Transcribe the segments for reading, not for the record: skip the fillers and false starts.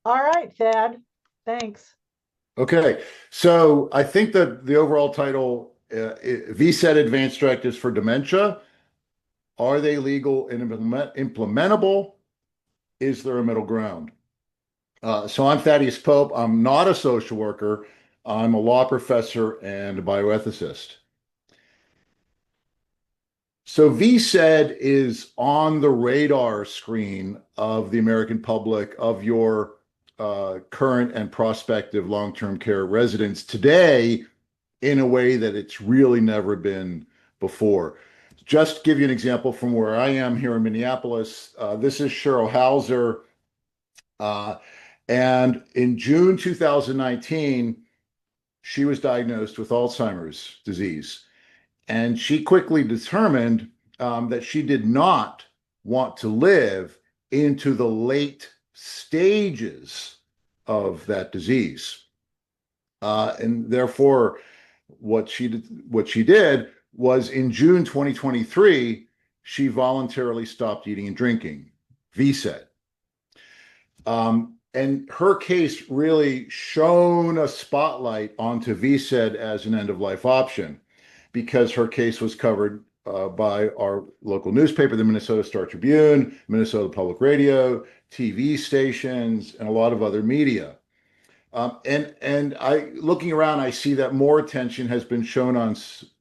All right, Thad. Thanks. Okay, so I think that the overall title, VSED Advance Directives for Dementia, are they legal and implementable? Is there a middle ground? So I'm Thaddeus Pope. I'm not a social worker. I'm a law professor and a bioethicist. So VSED is on the radar screen of the American public, of your current and prospective long-term care residents today in a way that it's really never been before. Just to give you an example from where I am here in Minneapolis, this is Cheryl Hauser. Uh, and in June 2019, she was diagnosed with Alzheimer's disease. And she quickly determined that she did not want to live into the late stages of that disease. And therefore, what she did was in June 2023, she voluntarily stopped eating and drinking, VSED. And her case really shone a spotlight onto VSED as an end of life option because her case was covered by our local newspaper, the Minnesota Star Tribune, Minnesota Public Radio, TV stations, and a lot of other media. And I looking around, I see that more attention has been shown on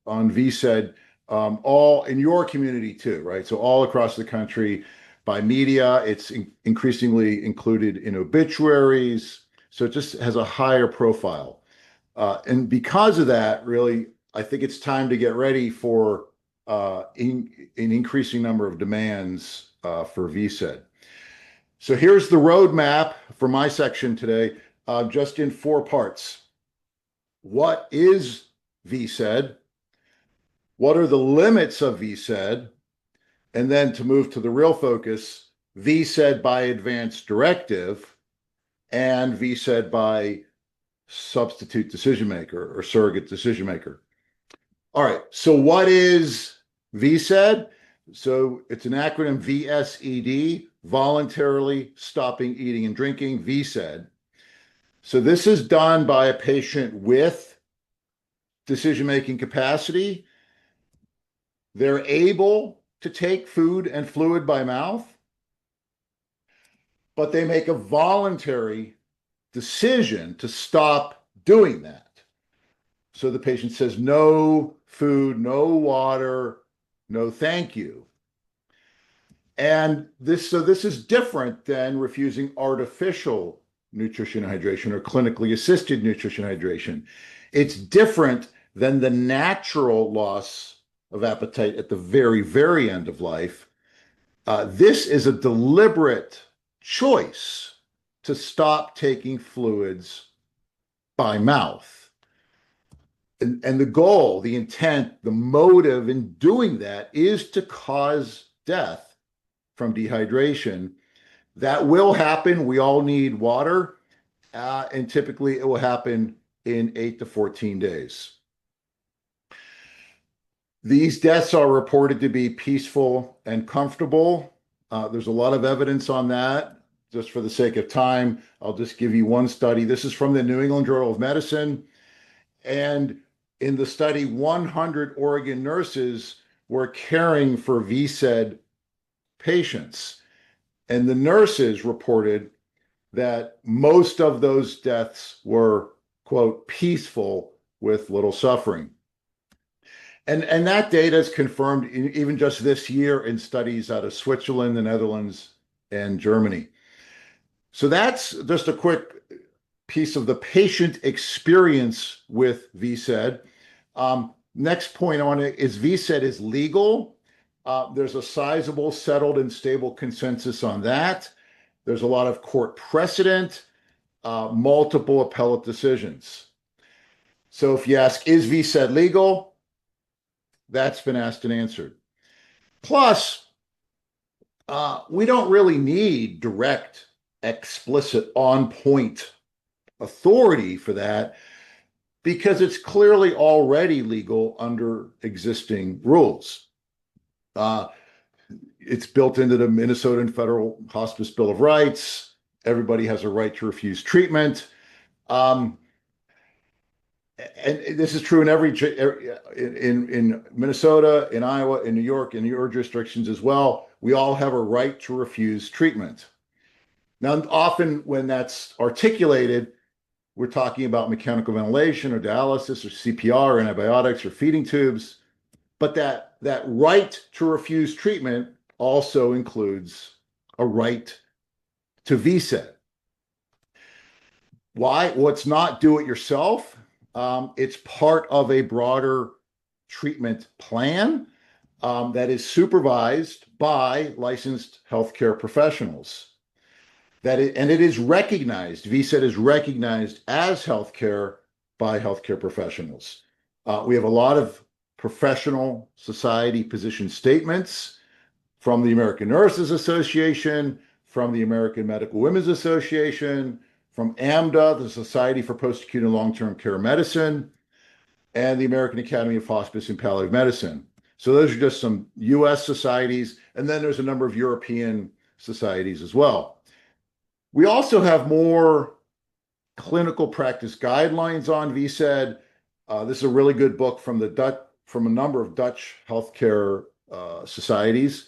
VSED, all in your community too, right? So all across the country by media, it's increasingly included in obituaries. So it just has a higher profile. And because of that, really, I think it's time to get ready for an increasing number of demands for VSED. So here's the roadmap for my section today, just in four parts. What is VSED? What are the limits of VSED? And then to move to the real focus, VSED by advance directive and VSED by substitute decision maker or surrogate decision maker. All right, so what is VSED? So it's an acronym VSED, voluntarily stopping eating and drinking, VSED. So this is done by a patient with decision-making capacity. They're able to take food and fluid by mouth, but they make a voluntary decision to stop doing that. So the patient says, no food, no water, no thank you. And this is different than refusing artificial nutrition and hydration or clinically assisted nutrition and hydration. It's different than the natural loss of appetite at the very, very end of life. This is a deliberate choice to stop taking fluids by mouth. And the goal, the intent, the motive in doing that is to cause death from dehydration. That will happen. We all need water. And typically it will happen in 8 to 14 days. These deaths are reported to be peaceful and comfortable. There's a lot of evidence on that. Just for the sake of time, I'll just give you one study. This is from the New England Journal of Medicine. And in the study, 100 Oregon nurses were caring for VSED patients. And the nurses reported that most of those deaths were, quote, peaceful with little suffering. And that data is confirmed even just this year in studies out of Switzerland, the Netherlands, and Germany. So that's just a quick piece of the patient experience with VSED. Next point on it is VSED is legal. There's a sizable, settled, and stable consensus on that. There's a lot of court precedent, multiple appellate decisions. So if you ask, is VSED legal? That's been asked and answered. Plus, we don't really need direct, explicit, on-point authority for that because it's clearly already legal under existing rules. It's built into the Minnesota Federal Hospice Bill of Rights. everybody has a right to refuse treatment. Um, and this is true in in Minnesota, in Iowa, in New York, in your jurisdictions as well. We all have a right to refuse treatment. Now, often when that's articulated, we're talking about mechanical ventilation or dialysis or CPR or antibiotics or feeding tubes. But that right to refuse treatment also includes a right to VSED. Why? Well, it's not do it yourself. It's part of a broader treatment plan that is supervised by licensed healthcare professionals. And it is recognized, VSED is recognized as healthcare by healthcare professionals. We have a lot of professional society position statements from the American Nurses Association, from the American Medical Women's Association, from AMDA, the Society for Post-Acute and Long-Term Care Medicine, and the American Academy of Hospice and Palliative Medicine. So those are just some US societies, and then there's a number of European societies as well. We also have more clinical practice guidelines on VSED. This is a really good book from a number of Dutch healthcare societies.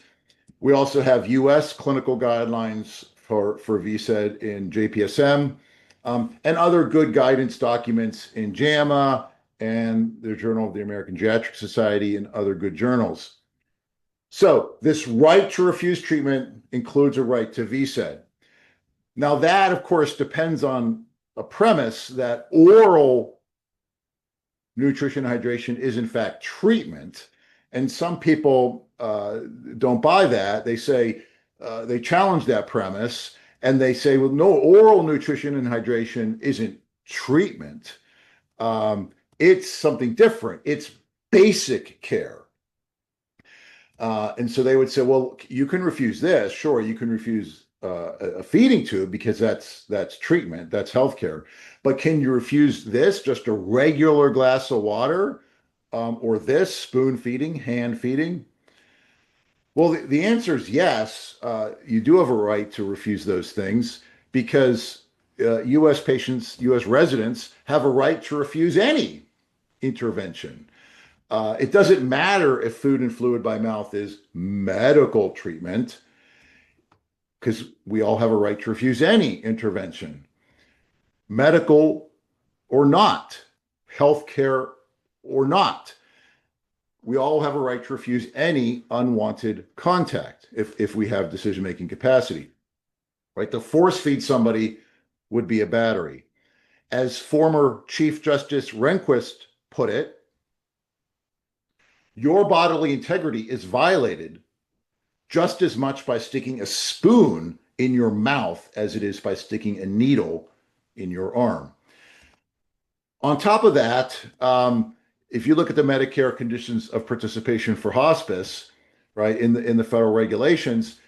We also have US clinical guidelines for VSED in JPSM, and other good guidance documents in JAMA and the Journal of the American Geriatric Society and other good journals. So this right to refuse treatment includes a right to VSED. Now that, of course, depends on a premise that oral nutrition and hydration is in fact treatment. And some people don't buy that. They say, they challenge that premise and they say, well, no, oral nutrition and hydration isn't treatment. It's something different. It's basic care. And so they would say, well, you can refuse this. Sure, you can refuse a feeding tube because that's treatment, that's healthcare. But can you refuse this, just a regular glass of water, or this spoon feeding, hand feeding? Well, the answer is yes. You do have a right to refuse those things because U.S. patients, U.S. residents have a right to refuse any intervention. It doesn't matter if food and fluid by mouth is medical treatment, because we all have a right to refuse any intervention, medical or not, healthcare or not. We all have a right to refuse any unwanted contact if we have decision-making capacity, right? To force feed somebody would be a battery. As former Chief Justice Rehnquist put it, your bodily integrity is violated just as much by sticking a spoon in your mouth as it is by sticking a needle in your arm. On top of that, if you look at the Medicare conditions of participation for hospice, right, in the federal regulations,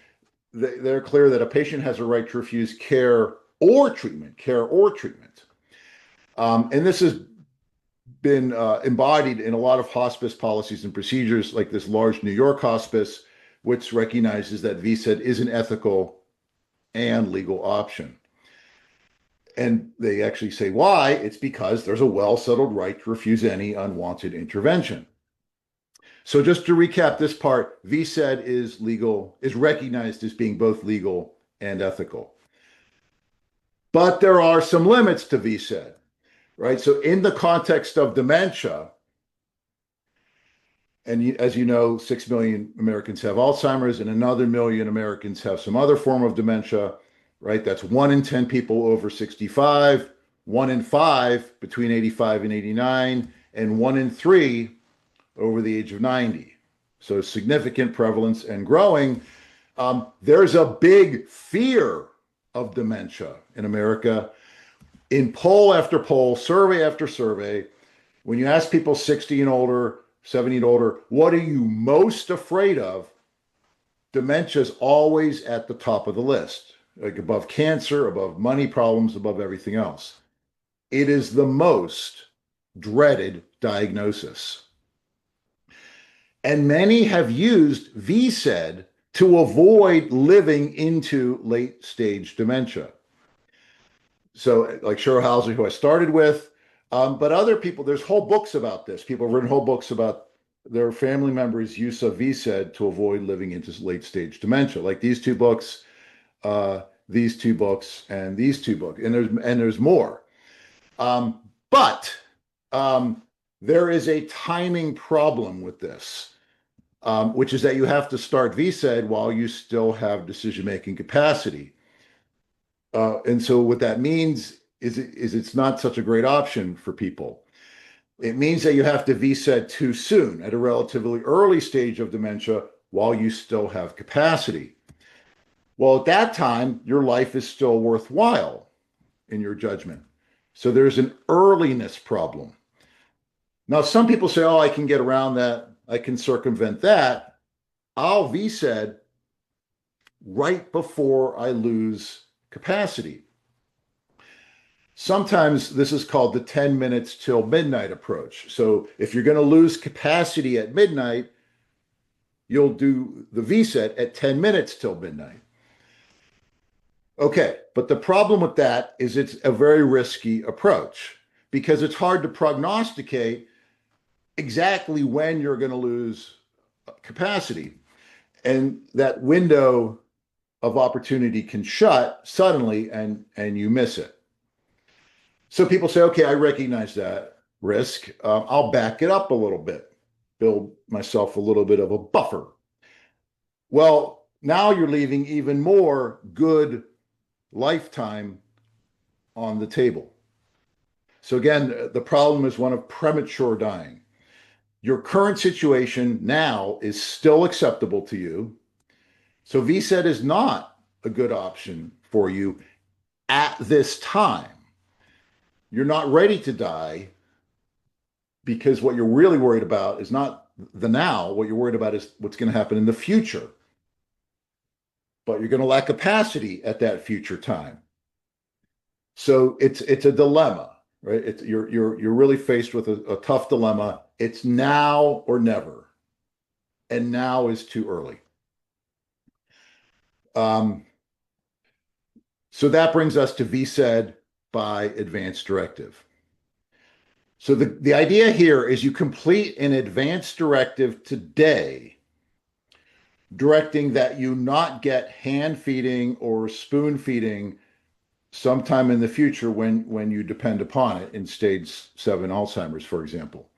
they're clear that a patient has a right to refuse care or treatment. And this has been embodied in a lot of hospice policies and procedures, like this large New York hospice, which recognizes that VSED is an ethical and legal option. And they actually say why. It's because there's a well-settled right to refuse any unwanted intervention. So just to recap this part, VSED is recognized as being both legal and ethical. But there are some limits to VSED, right? So in the context of dementia, and as you know, 6 million Americans have Alzheimer's and another million Americans have some other form of dementia, right? That's 1 in 10 people over 65, 1 in 5 between 85 and 89, and 1 in 3 over the age of 90. So significant prevalence and growing. There's a big fear of dementia in America. In poll after poll, survey after survey, when you ask people 60 and older, 70 and older, what are you most afraid of? Dementia is always at the top of the list, like above cancer, above money problems, above everything else. It is the most dreaded diagnosis. And many have used VSED to avoid living into late stage dementia. So like Cheryl Housley, who I started with, but other people, there's whole books about this. People have written whole books about their family members' use of VSED to avoid living into late stage dementia, like these two books, these two books, and these two books, and there's more. But there is a timing problem with this, which is that you have to start VSED while you still have decision-making capacity. And so what that means is it's not such a great option for people. It means that you have to VSED too soon at a relatively early stage of dementia while you still have capacity. Well, at that time, your life is still worthwhile in your judgment. So there's an earliness problem. Now, some people say, oh, I can get around that. I can circumvent that. I'll VSED right before I lose capacity. Sometimes this is called the 10 minutes till midnight approach. So if you're going to lose capacity at midnight, you'll do the VSED at 10 minutes till midnight. Okay, but the problem with that is it's a very risky approach because it's hard to prognosticate exactly when you're going to lose capacity. And that window of opportunity can shut suddenly and you miss it. So people say, okay, I recognize that risk. I'll back it up a little bit, build myself a little bit of a buffer. Well, now you're leaving even more good lifetime on the table. So again, the problem is one of premature dying. Your current situation now is still acceptable to you. So VSED is not a good option for you at this time. You're not ready to die because what you're really worried about is not the now. What you're worried about is what's going to happen in the future. But you're going to lack capacity at that future time. So it's a dilemma, right? You're really faced with a tough dilemma. It's now or never, and now is too early. So that brings us to VSED by advance directive. So the idea here is you complete an advance directive today, directing that you not get hand feeding or spoon feeding sometime in the future when you depend upon it in stage 7 Alzheimer's, for example.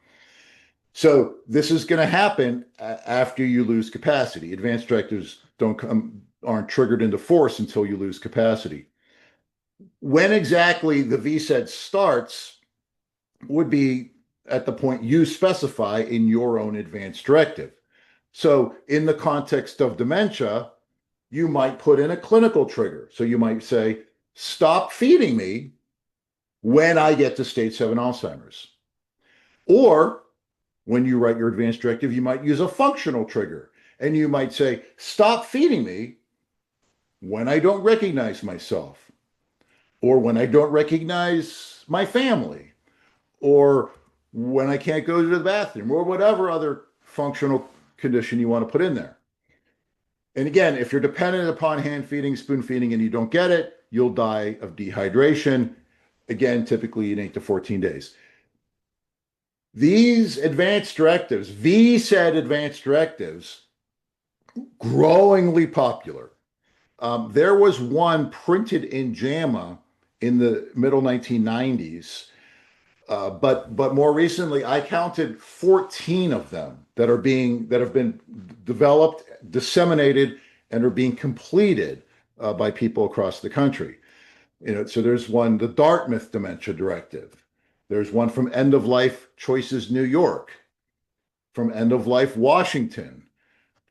So this is going to happen after you lose capacity. Advance directives aren't triggered into force until you lose capacity. When exactly the VSED starts would be at the point you specify in your own advance directive. So in the context of dementia, you might put in a clinical trigger. So you might say, stop feeding me when I get to stage 7 Alzheimer's. Or when you write your advance directive, you might use a functional trigger. And you might say, stop feeding me when I don't recognize myself, or when I don't recognize my family, or when I can't go to the bathroom, or whatever other functional condition you want to put in there. And again, if you're dependent upon hand feeding, spoon feeding, and you don't get it, you'll die of dehydration. Again, typically in 8 to 14 days. These advanced directives, VSED advanced directives, growingly popular. There was one printed in JAMA in the middle 1990s, but more recently, I counted 14 of them that have been developed, disseminated, and are being completed by people across the country. So there's one, the Dartmouth Dementia Directive. There's one from End of Life Choices New York, from End of Life Washington,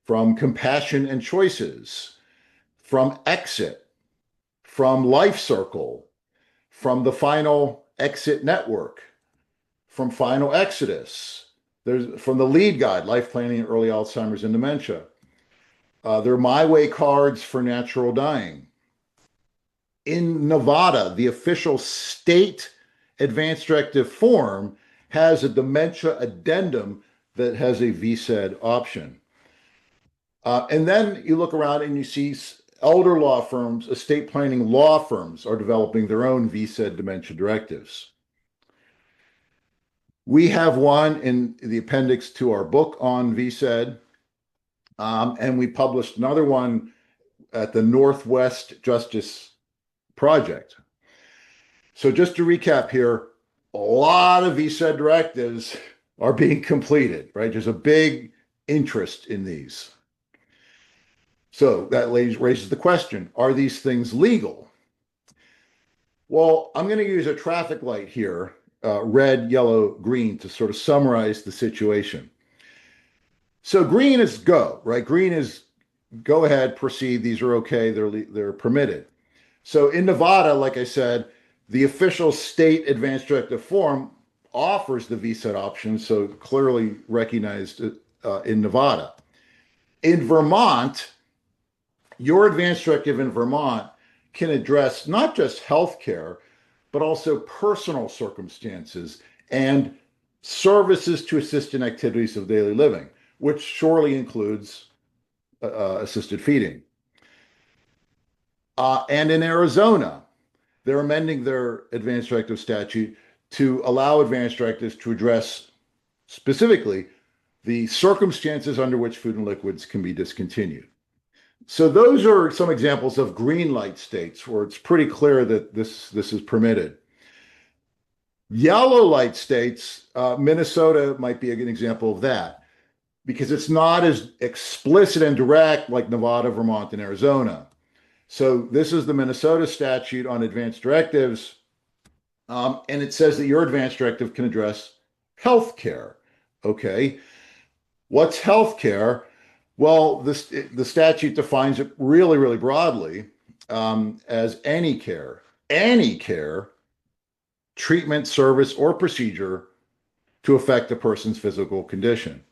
from Compassion and Choices, from Exit, from Life Circle, from the Final Exit Network, from Final Exodus. There's from the Lead Guide, Life Planning in Early Alzheimer's and Dementia. There are My Way cards for natural dying. In Nevada, the official state advance directive form has a dementia addendum that has a VSED option. And then you look around and you see elder law firms, estate planning law firms are developing their own VSED dementia directives. We have one in the appendix to our book on VSED, and we published another one at the Northwest Justice Project. So just to recap here, a lot of VSED directives are being completed, right? There's a big interest in these. So that raises the question, are these things legal? Well, I'm going to use a traffic light here, red, yellow, green, to sort of summarize the situation. So green is go, right? Green is go ahead, proceed. These are okay. They're permitted. So in Nevada, like I said, the official state advance directive form offers the VSED option, so clearly recognized in Nevada. In Vermont, your advance directive in Vermont can address not just healthcare, but also personal circumstances and services to assist in activities of daily living, which surely includes assisted feeding. And in Arizona, they're amending their advance directive statute to allow advance directives to address specifically the circumstances under which food and liquids can be discontinued. So those are some examples of green light states where it's pretty clear that this is permitted. Yellow light states, Minnesota might be an example of that because it's not as explicit and direct like Nevada, Vermont, and Arizona. So this is the Minnesota statute on advance directives, and it says that your advance directive can address healthcare. Okay, what's healthcare? Well, the statute defines it really, really broadly as any care, treatment, service, or procedure to affect a person's physical condition.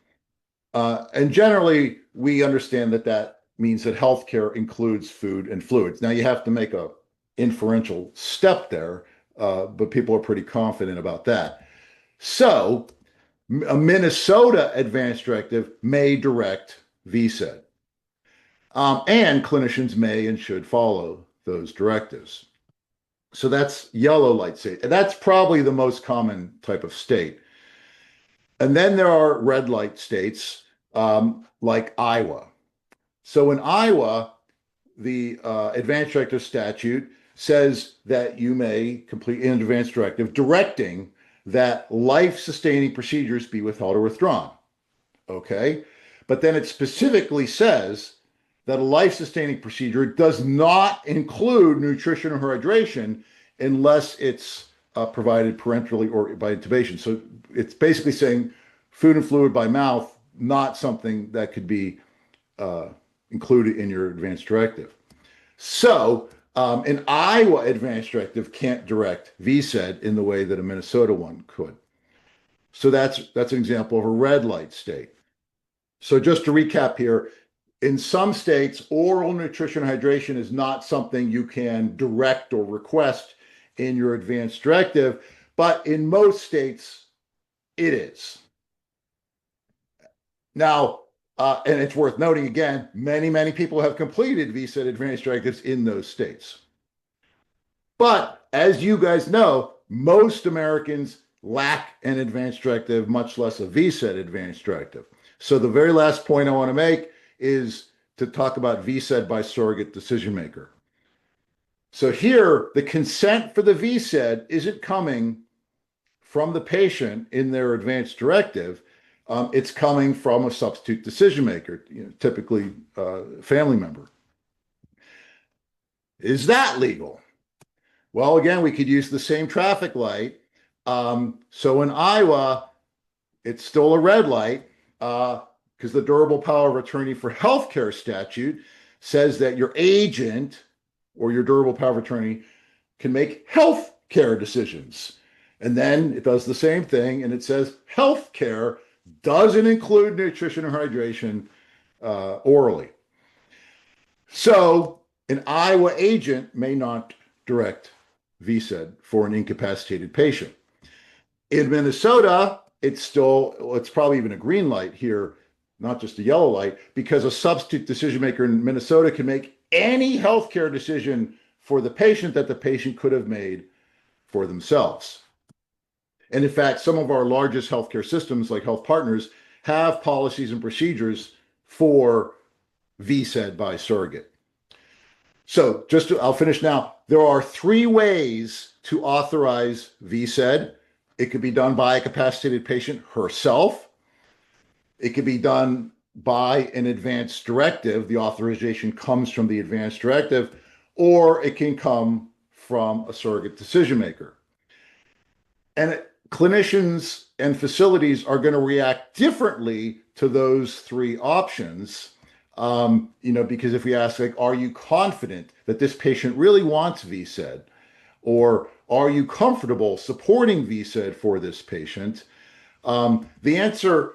And generally, we understand that means that healthcare includes food and fluids. Now, you have to make a inferential step there, but people are pretty confident about that. So, a Minnesota advance directive may direct VSED. And clinicians may and should follow those directives. So that's yellow light state. And that's probably the most common type of state. And then there are red light states like Iowa. So in Iowa, the advance directive statute says that you may complete an advance directive directing that life-sustaining procedures be withheld or withdrawn. Okay? But then it specifically says that a life-sustaining procedure does not include nutrition or hydration unless it's provided parenterally or by intubation. So it's basically saying food and fluid by mouth, not something that could be included in your advance directive. So an Iowa advance directive can't direct VSED in the way that a Minnesota one could. So that's an example of a red light state. So just to recap here, in some states, oral nutrition hydration is not something you can direct or request in your advance directive, but in most states, it is. Now, and it's worth noting again, many people have completed VSED advance directives in those states. But as you guys know, most Americans lack an advance directive, much less a VSED advance directive. So the very last point I want to make is to talk about VSED by surrogate decision maker. So here, the consent for the VSED isn't coming from the patient in their advance directive. It's coming from a substitute decision maker, typically a family member. Is that legal? Well, again, we could use the same traffic light. So in Iowa, it's still a red light because the durable power of attorney for healthcare statute says that your agent or your durable power of attorney can make healthcare decisions. And then it does the same thing, and it says healthcare doesn't include nutrition or hydration orally. So an Iowa agent may not direct VSED for an incapacitated patient. In Minnesota, it's probably even a green light here, not just a yellow light, because a substitute decision maker in Minnesota can make any healthcare decision for the patient that the patient could have made for themselves. And in fact, some of our largest healthcare systems, like Health Partners, have policies and procedures for VSED by surrogate. So I'll finish now. There are 3 ways to authorize VSED. It could be done by a capacitated patient herself. It could be done by an advance directive. The authorization comes from the advance directive, or it can come from a surrogate decision maker. And clinicians and facilities are going to react differently to those 3 options. Because if we ask, like, are you confident that this patient really wants VSED? Or are you comfortable supporting VSED for this patient? The answer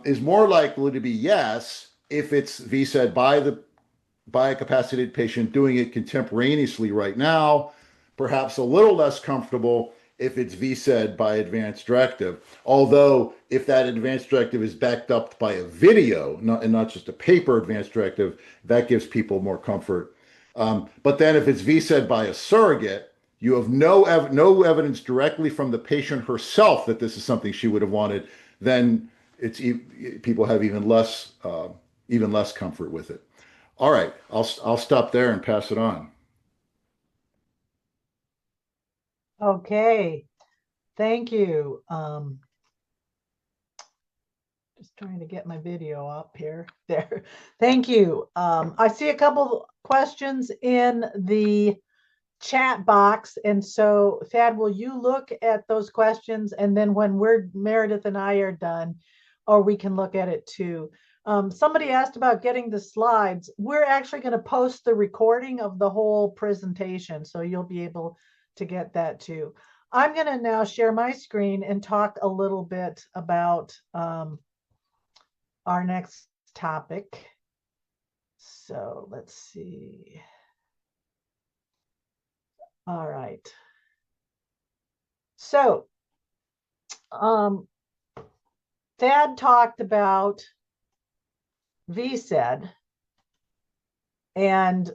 is more likely to be yes if it's VSED by a capacitated patient doing it contemporaneously right now, perhaps a little less comfortable if it's VSED by advance directive. Although if that advance directive is backed up by a video, and not just a paper advance directive, that gives people more comfort. But then if it's VSED by a surrogate, you have no evidence directly from the patient herself that this is something she would have wanted, then people have even less comfort with it. All right, I'll stop there and pass it on. Okay, thank you. Just trying to get my video up here. There. Thank you. I see a couple questions in the chat box. And so, Thad, will you look at those questions? And then when Meredith and I are done, or we can look at it too. Somebody asked about getting the slides. We're actually going to post the recording of the whole presentation, so you'll be able to get that too. I'm going to now share my screen and talk a little bit about our next topic. So let's see. All right. So Thad talked about VSED, and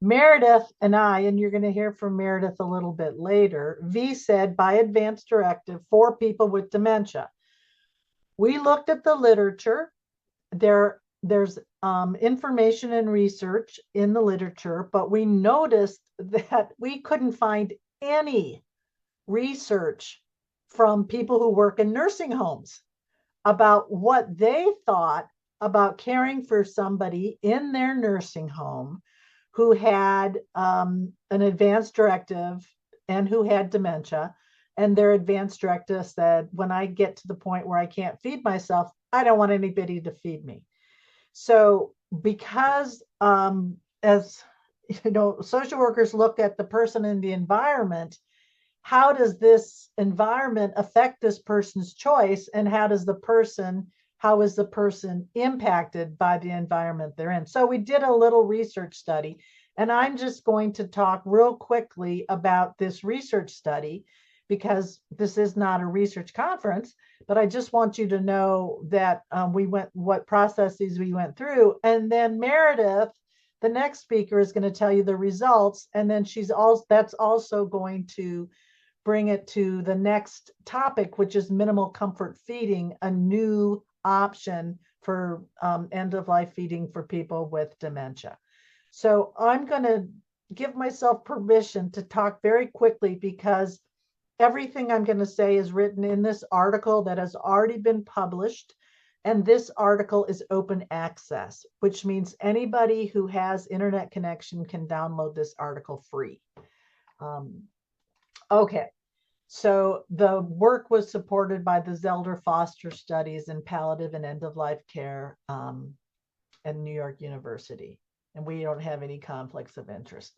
Meredith and I, and you're going to hear from Meredith a little bit later, VSED by advance directive for people with dementia. We looked at the literature. There's information and research in the literature, but we noticed that we couldn't find any research from people who work in nursing homes about what they thought about caring for somebody in their nursing home who had an advance directive and who had dementia. And their advance directive said, when I get to the point where I can't feed myself, I don't want anybody to feed me. So because as you know, social workers look at the person in the environment, how does this environment affect this person's choice, and how is the person impacted by the environment they're in? So we did a little research study, and I'm just going to talk real quickly about this research study because this is not a research conference, but I just want you to know that what processes we went through. And then Meredith, the next speaker, is going to tell you the results, and then that's also going to bring it to the next topic, which is minimal comfort feeding, a new option for end-of-life feeding for people with dementia. So I'm going to give myself permission to talk very quickly because everything I'm going to say is written in this article that has already been published. And this article is open access, which means anybody who has internet connection can download this article free. Okay, so the work was supported by the Zelder Foster Studies in Palliative and End-of-Life Care at New York University, and we don't have any conflicts of interest.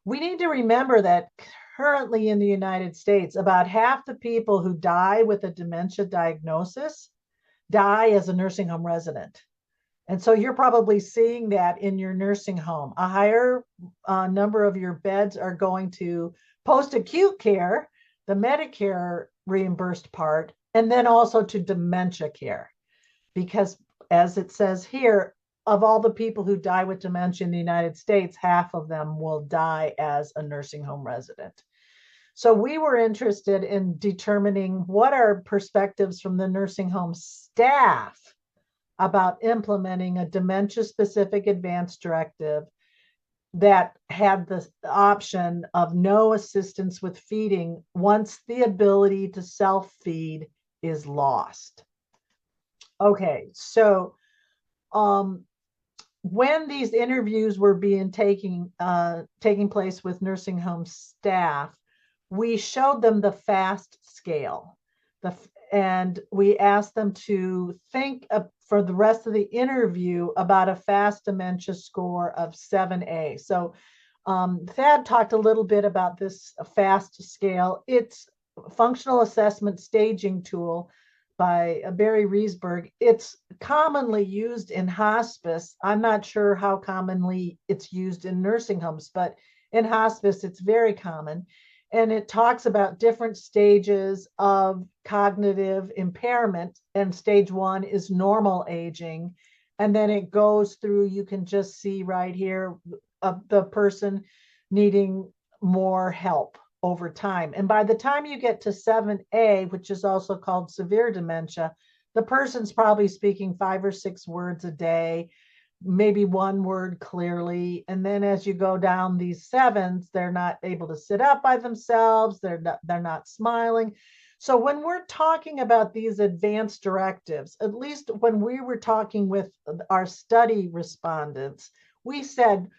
We need to remember that currently in the United States, about half the people who die with a dementia diagnosis die as a nursing home resident. And so you're probably seeing that in your nursing home. A higher number of your beds are going to post-acute care, the Medicare reimbursed part, and then also to dementia care. Because as it says here, of all the people who die with dementia in the United States, half of them will die as a nursing home resident. So we were interested in determining what are perspectives from the nursing home staff about implementing a dementia-specific advance directive that had the option of no assistance with feeding once the ability to self-feed is lost. Okay, so when these interviews were taking place with nursing home staff, we showed them the FAST scale, and we asked them to think for the rest of the interview about a FAST dementia score of 7A. So Thad talked a little bit about this FAST scale. It's a functional assessment staging tool by Barry Riesberg. It's commonly used in hospice. I'm not sure how commonly it's used in nursing homes, but in hospice, it's very common. And it talks about different stages of cognitive impairment. And stage 1 is normal aging. And then it goes through, you can just see right here, the person needing more help over time. And by the time you get to 7A, which is also called severe dementia, the person's probably speaking 5 or 6 words a day, maybe 1 word clearly. And then as you go down these 7s, they're not able to sit up by themselves. They're not smiling. So when we're talking about these advanced directives, at least when we were talking with our study respondents, we said,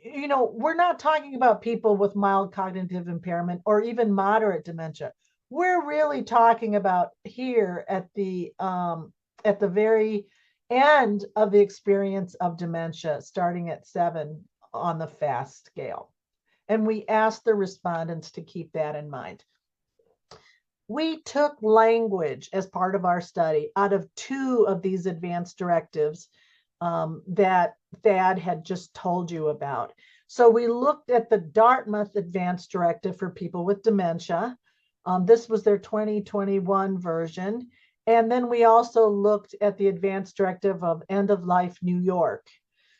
we're not talking about people with mild cognitive impairment or even moderate dementia. We're really talking about here at the very end of the experience of dementia, starting at 7 on the FAST scale. And we asked the respondents to keep that in mind. We took language as part of our study out of 2 of these advanced directives that Thad had just told you about. So we looked at the Dartmouth Advanced Directive for people with dementia. This was their 2021 version. And then we also looked at the Advanced Directive of End of Life New York.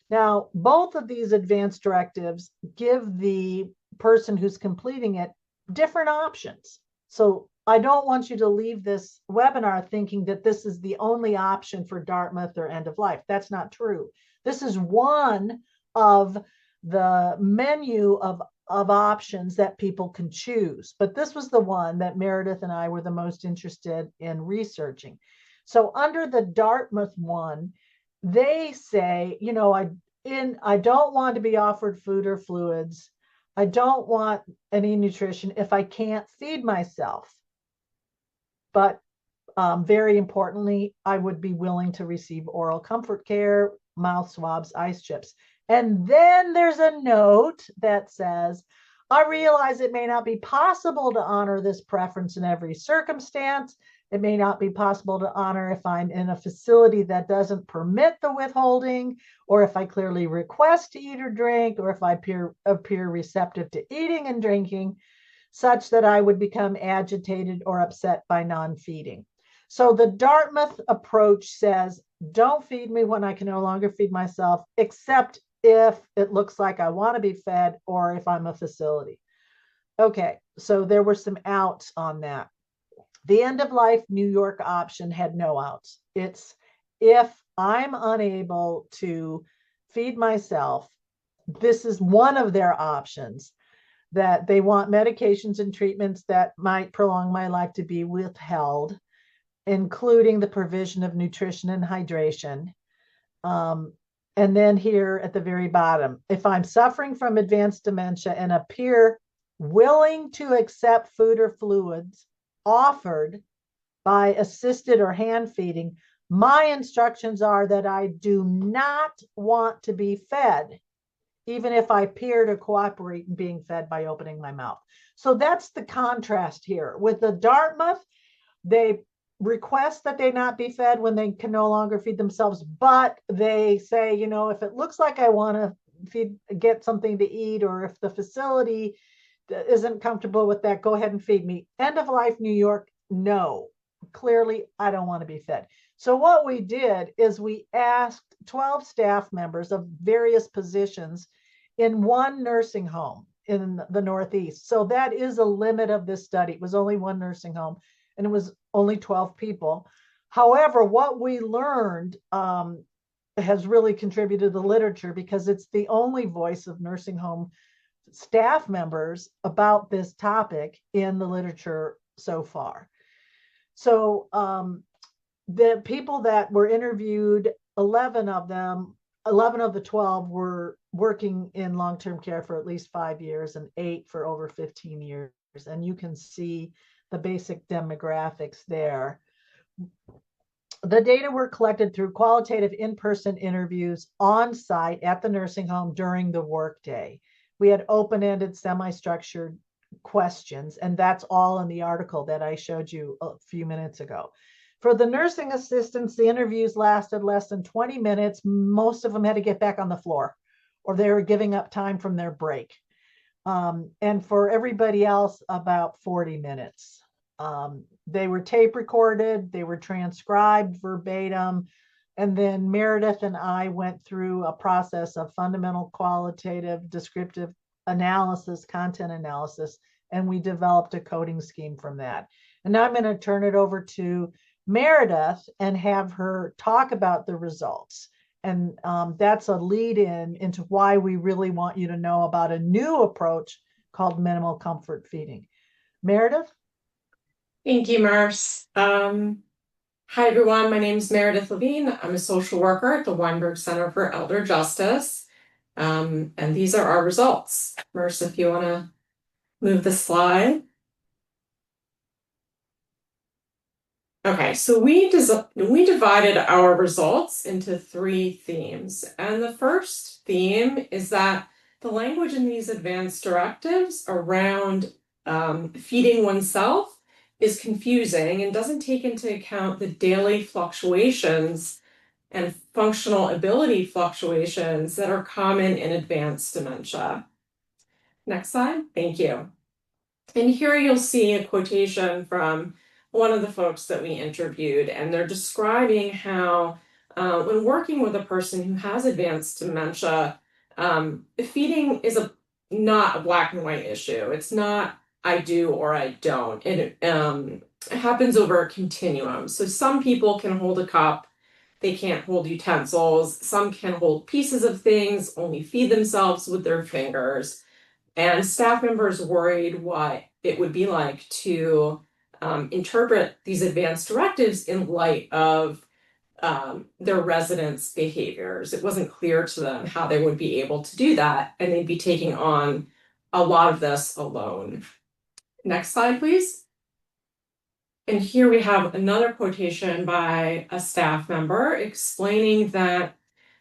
Now, both of these advanced directives give the person who's completing it different options. So I don't want you to leave this webinar thinking that this is the only option for Dartmouth or End of Life. That's not true. This is one of the menu of options that people can choose. But this was the one that Meredith and I were the most interested in researching. So under the Dartmouth one, they say, I don't want to be offered food or fluids. I don't want any nutrition if I can't feed myself. But very importantly, I would be willing to receive oral comfort care, mouth swabs, ice chips. And then there's a note that says, I realize it may not be possible to honor this preference in every circumstance. It may not be possible to honor if I'm in a facility that doesn't permit the withholding, or if I clearly request to eat or drink, or if I appear receptive to eating and drinking, such that I would become agitated or upset by non-feeding. So the Dartmouth approach says, don't feed me when I can no longer feed myself, except if it looks like I want to be fed or if I'm a facility. Okay, so there were some outs on that. The End of Life New York option had no outs. It's if I'm unable to feed myself, this is one of their options, that they want medications and treatments that might prolong my life to be withheld, including the provision of nutrition and hydration. And then here at the very bottom, if I'm suffering from advanced dementia and appear willing to accept food or fluids offered by assisted or hand feeding, my instructions are that I do not want to be fed, even if I appear to cooperate in being fed by opening my mouth. So that's the contrast here. With the Dartmouth, they request that they not be fed when they can no longer feed themselves, but they say, if it looks like I want to get something to eat, or if the facility isn't comfortable with that, go ahead and feed me. End of Life New York, no. Clearly, I don't want to be fed. So what we did is we asked 12 staff members of various positions in one nursing home in the Northeast. So that is a limit of this study. It was only one nursing home and it was only 12 people. However, what we learned has really contributed to the literature because it's the only voice of nursing home staff members about this topic in the literature so far. So the people that were interviewed, 11 of the 12 were working in long-term care for at least 5 years and 8 for over 15 years. And you can see the basic demographics there. The data were collected through qualitative in-person interviews on site at the nursing home during the workday. We had open-ended, semi-structured questions, and that's all in the article that I showed you a few minutes ago. For the nursing assistants, the interviews lasted less than 20 minutes. Most of them had to get back on the floor or they were giving up time from their break. And for everybody else, about 40 minutes. They were tape recorded, they were transcribed verbatim, and then Meredith and I went through a process of fundamental, qualitative, descriptive analysis, content analysis, and we developed a coding scheme from that. And now I'm going to turn it over to Meredith and have her talk about the results. And that's a lead in into why we really want you to know about a new approach called minimal comfort feeding. Meredith? Thank you, Merce. Hi, everyone. My name is Meredith Levine. I'm a social worker at the Weinberg Center for Elder Justice. And these are our results. Merce, if you want to move the slide. Okay, so we divided our results into 3 themes. And the first theme is that the language in these advanced directives around feeding oneself is confusing and doesn't take into account the daily fluctuations and functional ability fluctuations that are common in advanced dementia. Next slide. Thank you. And here you'll see a quotation from one of the folks that we interviewed, and they're describing how when working with a person who has advanced dementia, feeding is not a black and white issue. It's not I do or I don't. It happens over a continuum. So some people can hold a cup, they can't hold utensils. Some can hold pieces of things, only feed themselves with their fingers. And staff members worried what it would be like to interpret these advanced directives in light of their residents' behaviors. It wasn't clear to them how they would be able to do that, and they'd be taking on a lot of this alone. Next slide, please. And here we have another quotation by a staff member explaining that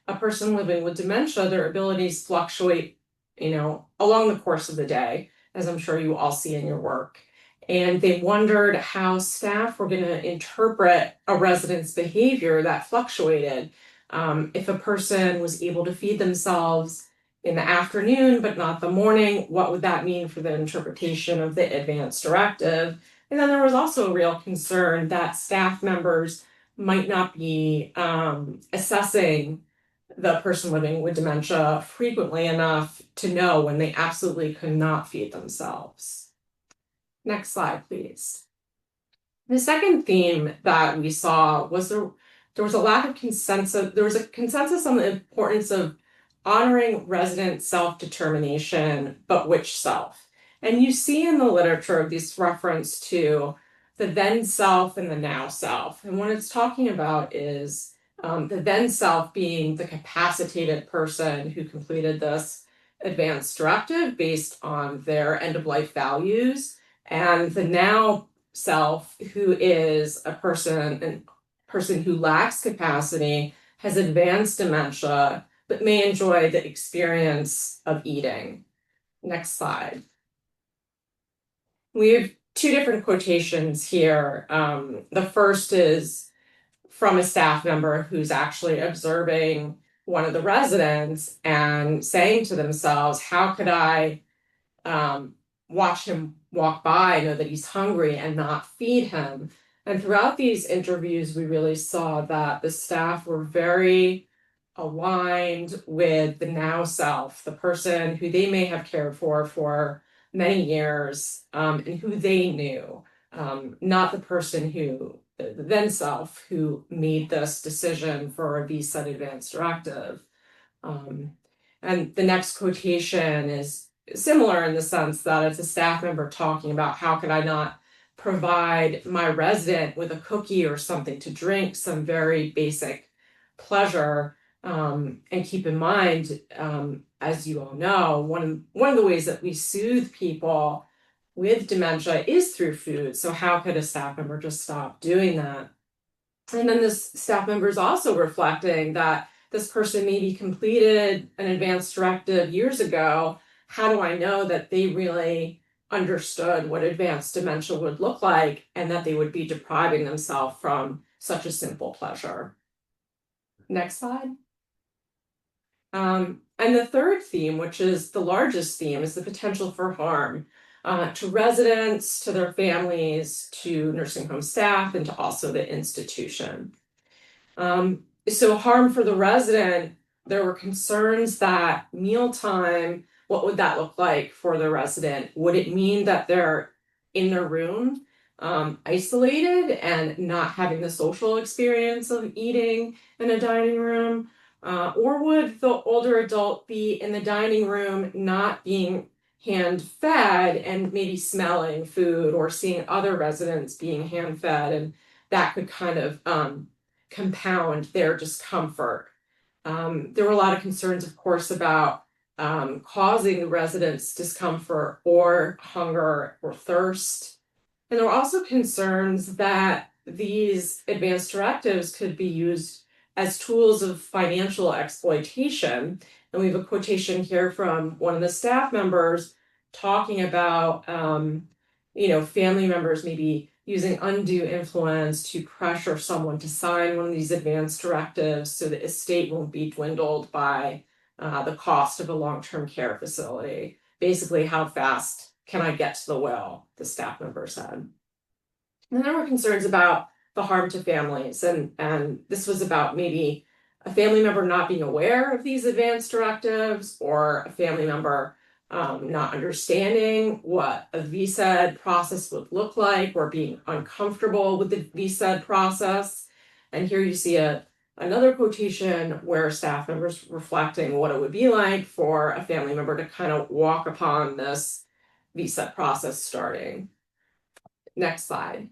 a person living with dementia, their abilities fluctuate, along the course of the day, as I'm sure you all see in your work. And they wondered how staff were going to interpret a resident's behavior that fluctuated. If a person was able to feed themselves in the afternoon, but not the morning, what would that mean for the interpretation of the advanced directive? And then there was also a real concern that staff members might not be assessing the person living with dementia frequently enough to know when they absolutely could not feed themselves. Next slide, please. The second theme that we saw was there was a lack of consensus. There was a consensus on the importance of honoring resident self-determination, but which self? And you see in the literature this reference to the then self and the now self. And what it's talking about is the then self being the capacitated person who completed this advanced directive based on their end-of-life values, and the now self who is a person who lacks capacity, has advanced dementia, but may enjoy the experience of eating. Next slide. We have 2 different quotations here. The first is from a staff member who's actually observing one of the residents and saying to themselves, how could I watch him walk by, know that he's hungry and not feed him? And throughout these interviews, we really saw that the staff were very aligned with the now self, the person who they may have cared for many years, and who they knew, not the person who, the then self, who made this decision for a VSED Advance directive. And the next quotation is similar in the sense that it's a staff member talking about how could I not provide my resident with a cookie or something to drink, some very basic pleasure. And keep in mind, as you all know, one of the ways that we soothe people with dementia is through food. So how could a staff member just stop doing that? And then this staff member is also reflecting that this person maybe completed an advanced directive years ago. How do I know that they really understood what advanced dementia would look like and that they would be depriving themselves from such a simple pleasure? Next slide. And the third theme, which is the largest theme, is the potential for harm to residents, to their families, to nursing home staff, and to also the institution. So harm for the resident, there were concerns that mealtime, what would that look like for the resident? Would it mean that they're in their room, isolated and not having the social experience of eating in a dining room? Or would the older adult be in the dining room, not being hand fed and maybe smelling food or seeing other residents being hand fed, and that could kind of compound their discomfort. There were a lot of concerns, of course, about causing the residents discomfort or hunger or thirst. And there were also concerns that these advanced directives could be used as tools of financial exploitation. And we have a quotation here from one of the staff members talking about, family members maybe using undue influence to pressure someone to sign one of these advanced directives so the estate won't be dwindled by the cost of a long-term care facility. Basically, how fast can I get to the will, the staff member said. And then there were concerns about the harm to families, and this was about maybe a family member not being aware of these advanced directives, or a family member not understanding what a VSED process would look like, or being uncomfortable with the VSED process. And here you see another quotation where staff members reflecting what it would be like for a family member to kind of walk upon this VSED process starting. Next slide.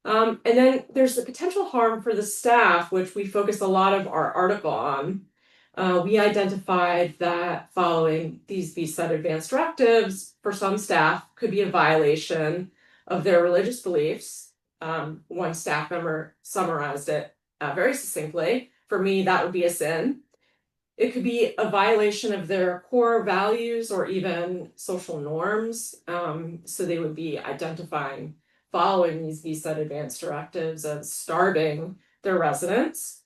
And then there's the potential harm for the staff, which we focus a lot of our article on. We identified that following these VSED advanced directives for some staff could be a violation of their religious beliefs. One staff member summarized it very succinctly. For me, that would be a sin. It could be a violation of their core values or even social norms. So they would be identifying following these VSED advanced directives as starving their residents.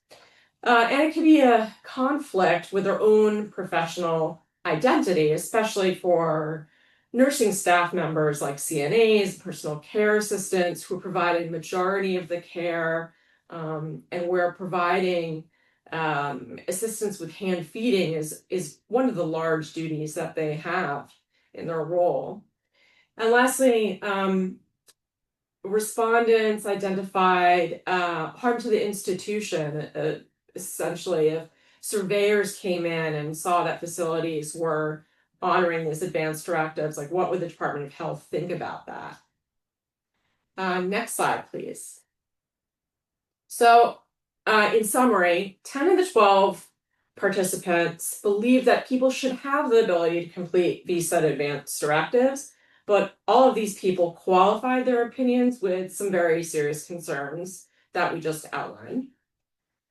And it could be a conflict with their own professional identity, especially for nursing staff members like CNAs, personal care assistants, who are providing the majority of the care, and where providing assistance with hand feeding is one of the large duties that they have in their role. And lastly, respondents identified harm to the institution. Essentially, if surveyors came in and saw that facilities were honoring these advanced directives, like what would the Department of Health think about that? Next slide, please. So in summary, 10 of the 12 participants believe that people should have the ability to complete VSED advanced directives, but all of these people qualified their opinions with some very serious concerns that we just outlined.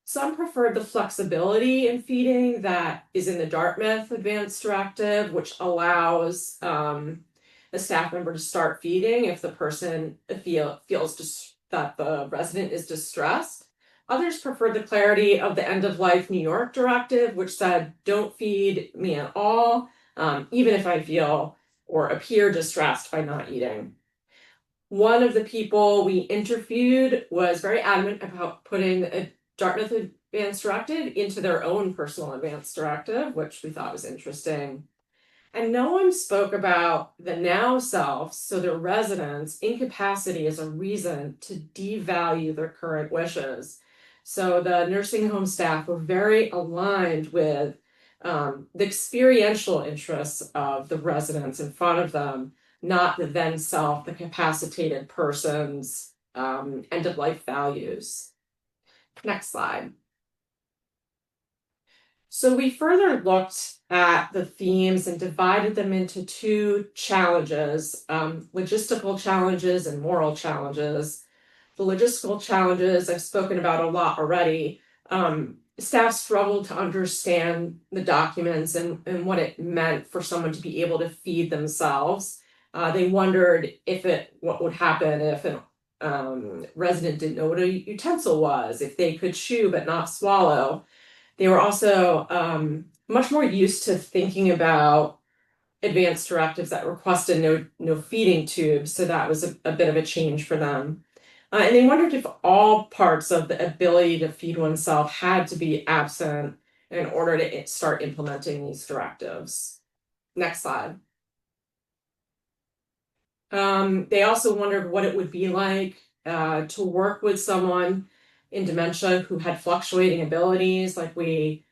Some preferred the flexibility in feeding that is in the Dartmouth Advanced Directive, which allows a staff member to start feeding if the person feels that the resident is distressed. Others preferred the clarity of the end-of-life New York Directive, which said, don't feed me at all, even if I feel or appear distressed by not eating. One of the people we interviewed was very adamant about putting a Dartmouth advance directive into their own personal advance directive, which we thought was interesting. And no one spoke about the now self, so their residents' incapacity as a reason to devalue their current wishes. So the nursing home staff were very aligned with the experiential interests of the residents in front of them, not the then self, the capacitated person's end of life values. Next slide. So we further looked at the themes and divided them into two challenges, logistical challenges and moral challenges. The logistical challenges I've spoken about a lot already. Staff struggled to understand the documents and what it meant for someone to be able to feed themselves. They wondered what would happen if a resident didn't know what a utensil was, if they could chew but not swallow. They were also much more used to thinking about advanced directives that requested no feeding tubes, so that was a bit of a change for them. And they wondered if all parts of the ability to feed oneself had to be absent in order to start implementing these directives. Next slide. They also wondered what it would be like to work with someone in dementia who had fluctuating abilities like we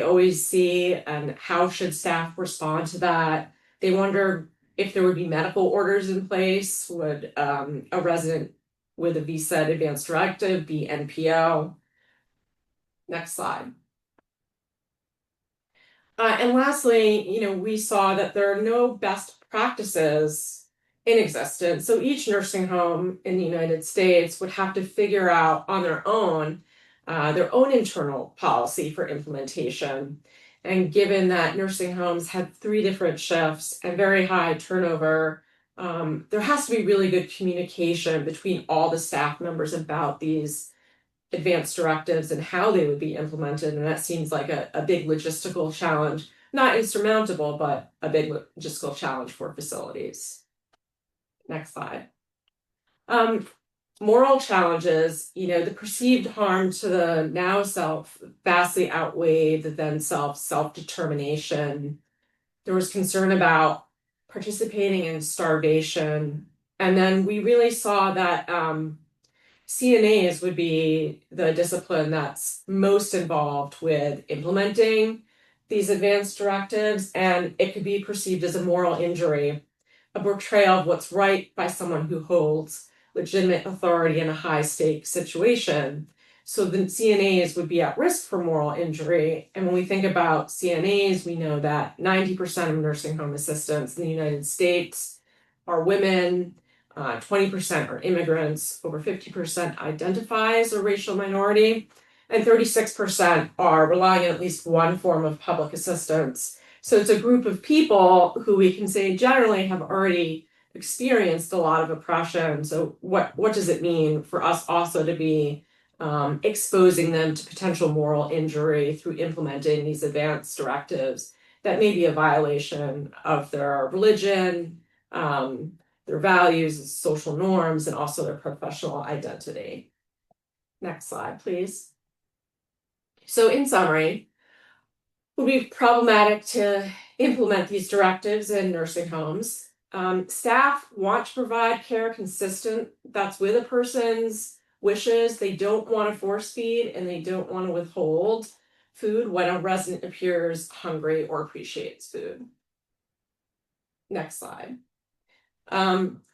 always see, and how should staff respond to that. They wondered if there would be medical orders in place. Would a resident with a VSED Advance directive be NPO? Next slide. And lastly, we saw that there are no best practices in existence. So each nursing home in the United States would have to figure out on their own internal policy for implementation. And given that nursing homes had 3 different shifts and very high turnover, there has to be really good communication between all the staff members about these advanced directives and how they would be implemented. And that seems like a big logistical challenge, not insurmountable, but a big logistical challenge for facilities. Next slide. Moral challenges, the perceived harm to the now self vastly outweighed the then self-determination. There was concern about participating in starvation. And then we really saw that CNAs would be the discipline that's most involved with implementing these advanced directives, and it could be perceived as a moral injury, a betrayal of what's right by someone who holds legitimate authority in a high-stakes situation. So the CNAs would be at risk for moral injury. And when we think about CNAs, we know that 90% of nursing home assistants in the United States are women, 20% are immigrants, over 50% identify as a racial minority, and 36% are relying on at least one form of public assistance. So it's a group of people who we can say generally have already experienced a lot of oppression. So what does it mean for us also to be exposing them to potential moral injury through implementing these advanced directives that may be a violation of their religion, their values, social norms, and also their professional identity. Next slide, please. So in summary, it would be problematic to implement these directives in nursing homes. Staff want to provide care consistent that's with a person's wishes. They don't want to force feed and they don't want to withhold food when a resident appears hungry or appreciates food. Next slide.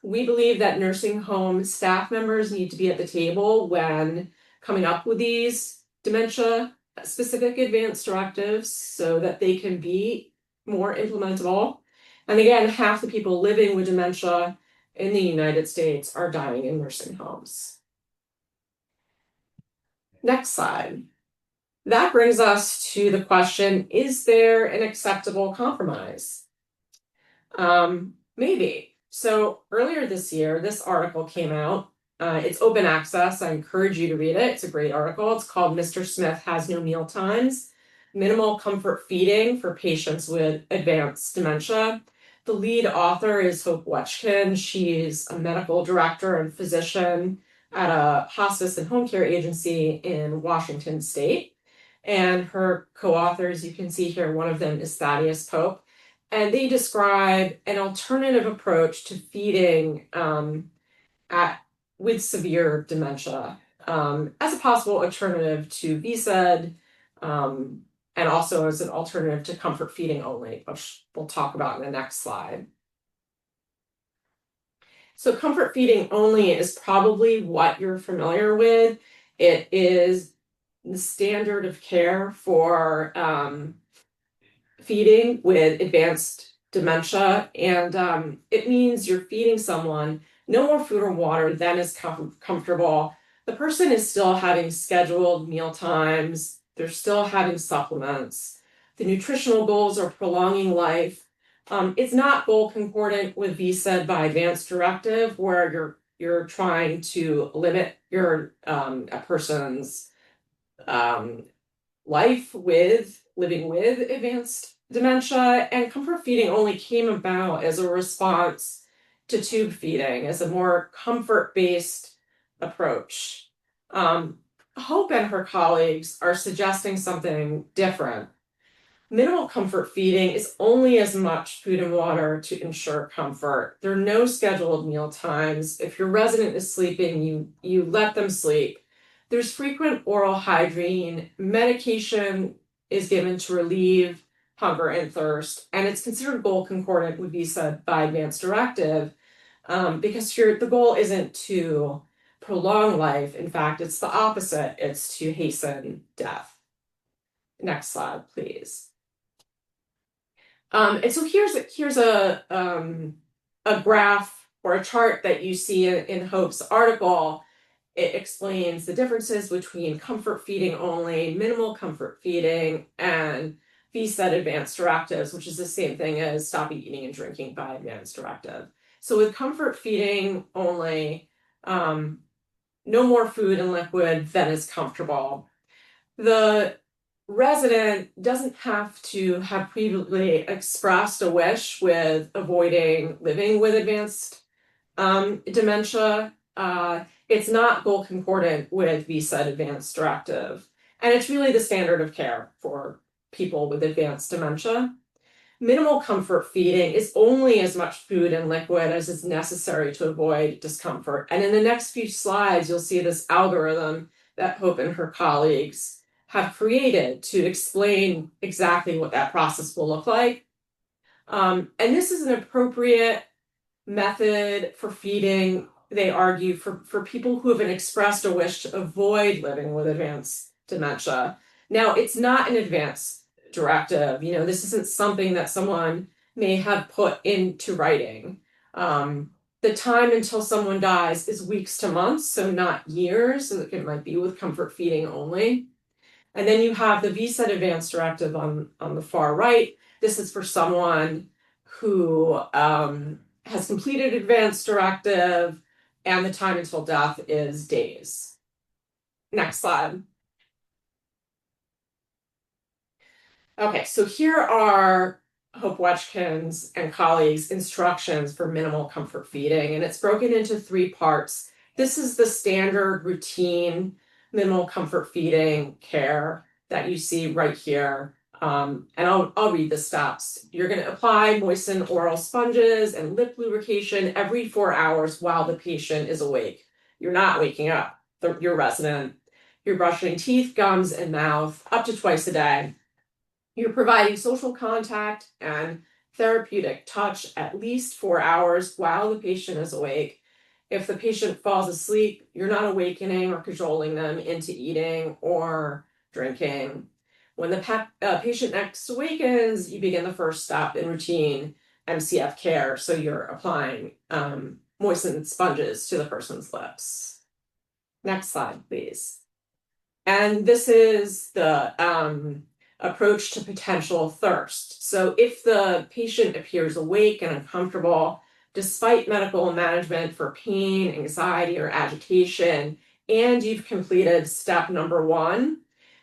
We believe that nursing home staff members need to be at the table when coming up with these dementia-specific advanced directives so that they can be more implementable. And again, half the people living with dementia in the United States are dying in nursing homes. Next slide. That brings us to the question, is there an acceptable compromise? Maybe. So earlier this year, this article came out. It's open access. I encourage you to read it. It's a great article. It's called Mr. Smith Has No Meal Times, Minimal Comfort Feeding for Patients with Advanced Dementia. The lead author is Hope Wechkin. She's a medical director and physician at a hospice and home care agency in Washington State. and her co-authors, you can see here, one of them is Thaddeus Pope, and they describe an alternative approach to feeding with severe dementia as a possible alternative to VSED, and also as an alternative to comfort feeding only, which we'll talk about in the next slide. So comfort feeding only is probably what you're familiar with. It is the standard of care for feeding with advanced dementia, and it means you're feeding someone no more food or water than is comfortable. The person is still having scheduled meal times, they're still having supplements. The nutritional goals are prolonging life. It's not goal concordant with VSED by Advance directive, where you're trying to limit your a person's life with living with advanced dementia. And comfort feeding only came about as a response to tube feeding, as a more comfort-based approach. Hope and her colleagues are suggesting something different. Minimal comfort feeding is only as much food and water to ensure comfort. There are no scheduled meal times. If your resident is sleeping, you let them sleep. There's frequent oral hygiene. Medication is given to relieve hunger and thirst, and it's considered goal concordant with VSED by Advance directive, because the goal isn't to prolong life. In fact, it's the opposite. It's to hasten death. Next slide, please. And so here's a graph or a chart that you see in Hope's article. It explains the differences between comfort feeding only, minimal comfort feeding, and VSED Advance directives, which is the same thing as stop eating and drinking by Advance directive. So with comfort feeding only, no more food and liquid than is comfortable. The resident doesn't have to have previously expressed a wish with avoiding living with advanced dementia. It's not goal concordant with VSED Advance directive, and it's really the standard of care for people with advanced dementia. Minimal comfort feeding is only as much food and liquid as is necessary to avoid discomfort. And in the next few slides, you'll see this algorithm that Hope and her colleagues have created to explain exactly what that process will look like. And this is an appropriate method for feeding, they argue, for people who have expressed a wish to avoid living with advanced dementia. Now, it's not an advance directive. This isn't something that someone may have put into writing. The time until someone dies is weeks to months, so not years. So it might be with comfort feeding only. And then you have the VSED Advance directive on the far right. This is for someone who has completed Advance directive, and the time until death is days. Next slide. Okay, so here are Hope Wechkin's and colleagues' instructions for minimal comfort feeding, and it's broken into 3 parts. This is the standard routine minimal comfort feeding care that you see right here. And I'll read the steps. You're going to apply moisten oral sponges and lip lubrication every 4 hours while the patient is awake. You're not waking up your resident. You're brushing teeth, gums, and mouth up to twice a day. You're providing social contact and therapeutic touch at least 4 hours while the patient is awake. If the patient falls asleep, you're not awakening or cajoling them into eating or drinking. When the patient next awakens, you begin the first step in routine MCF care. So you're applying moistened sponges to the person's lips. Next slide, please. And this is the approach to potential thirst. So if the patient appears awake and uncomfortable, despite medical management for pain, anxiety, or agitation, and you've completed step number 1,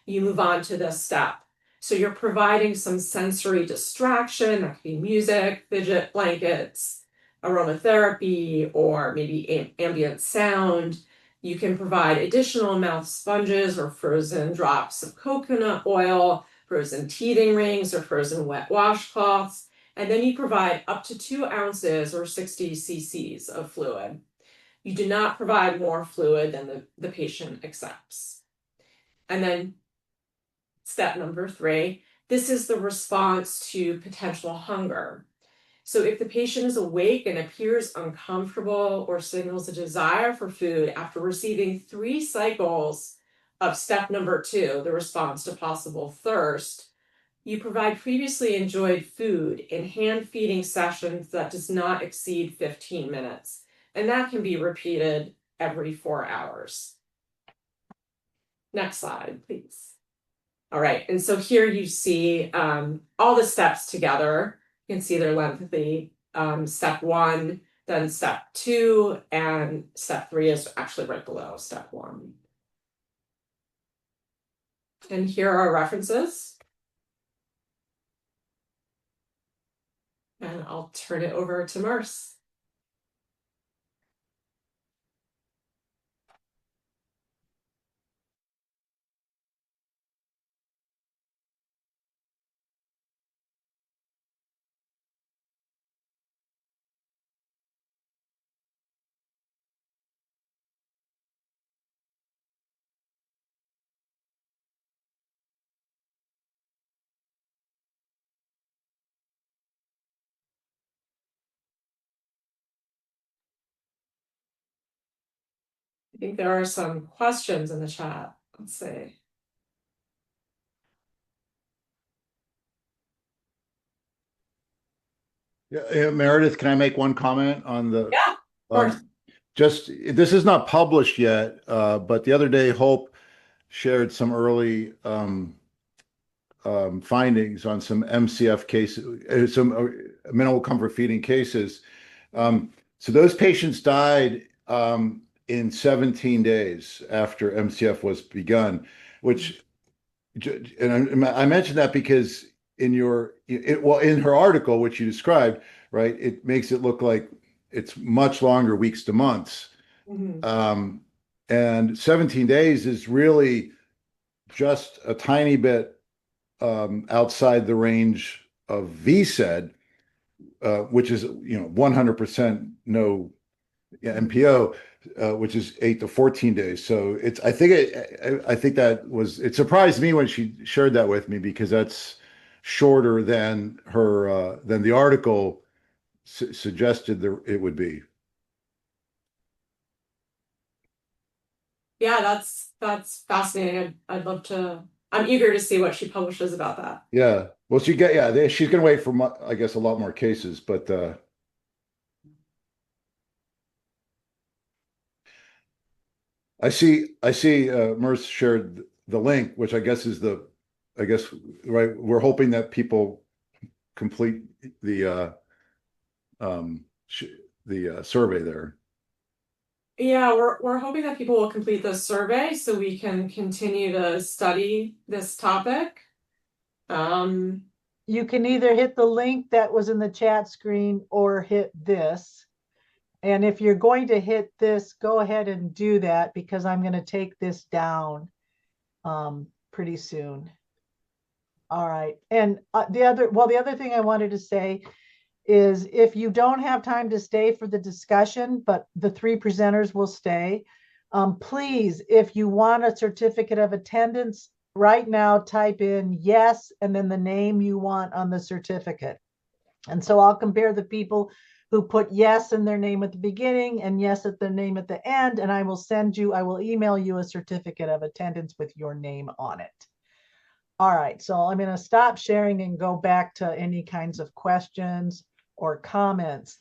you move on to this step. So you're providing some sensory distraction. That could be music, fidget blankets, aromatherapy, or maybe ambient sound. You can provide additional mouth sponges or frozen drops of coconut oil, frozen teething rings, or frozen wet washcloths. And then you provide up to 2 ounces or 60 cc's of fluid. You do not provide more fluid than the patient accepts. And then step number 3, this is the response to potential hunger. So if the patient is awake and appears uncomfortable or signals a desire for food after receiving 3 cycles of step number 2, the response to possible thirst, you provide previously enjoyed food in hand feeding sessions that does not exceed 15 minutes. And that can be repeated every 4 hours. Next slide, please. All right, and so here you see all the steps together. You can see they're lengthy. Step 1, then step 2, and step 3 is actually right below step 1. And here are references. And I'll turn it over to Merce. I think there are some questions in the chat. Let's see. Yeah, Meredith, can I make one comment on the? Yeah, of course. Just this is not published yet, but the other day Hope shared some early findings on some MCF cases, some minimal comfort feeding cases. So those patients died in 17 days after MCF was begun, which, and I mentioned that because in in her article, which you described, right, it makes it look like it's much longer, weeks to months. And 17 days is really just a tiny bit outside the range of VSED, which is 100% no MPO, which is 8 to 14 days. So I think that was, it surprised me when she shared that with me, because that's shorter than her than the article suggested it would be. Yeah, that's fascinating. I'd love to. I'm eager to see what she publishes about that. Yeah. Well, she's gonna wait for I guess a lot more cases, but I see Merce shared the link, which I guess is right. We're hoping that people complete the survey there. Yeah, we're hoping that people will complete this survey so we can continue to study this topic. You can either hit the link that was in the chat screen or hit this. And if you're going to hit this, go ahead and do that, because I'm going to take this down pretty soon. All right. And the other thing I wanted to say is, if you don't have time to stay for the discussion, but the 3 presenters will stay, please, if you want a certificate of attendance right now, type in yes and then the name you want on the certificate. And so I'll compare the people who put yes in their name at the beginning and yes at their name at the end, and I will email you a certificate of attendance with your name on it. All right, so I'm going to stop sharing and go back to any kinds of questions or comments.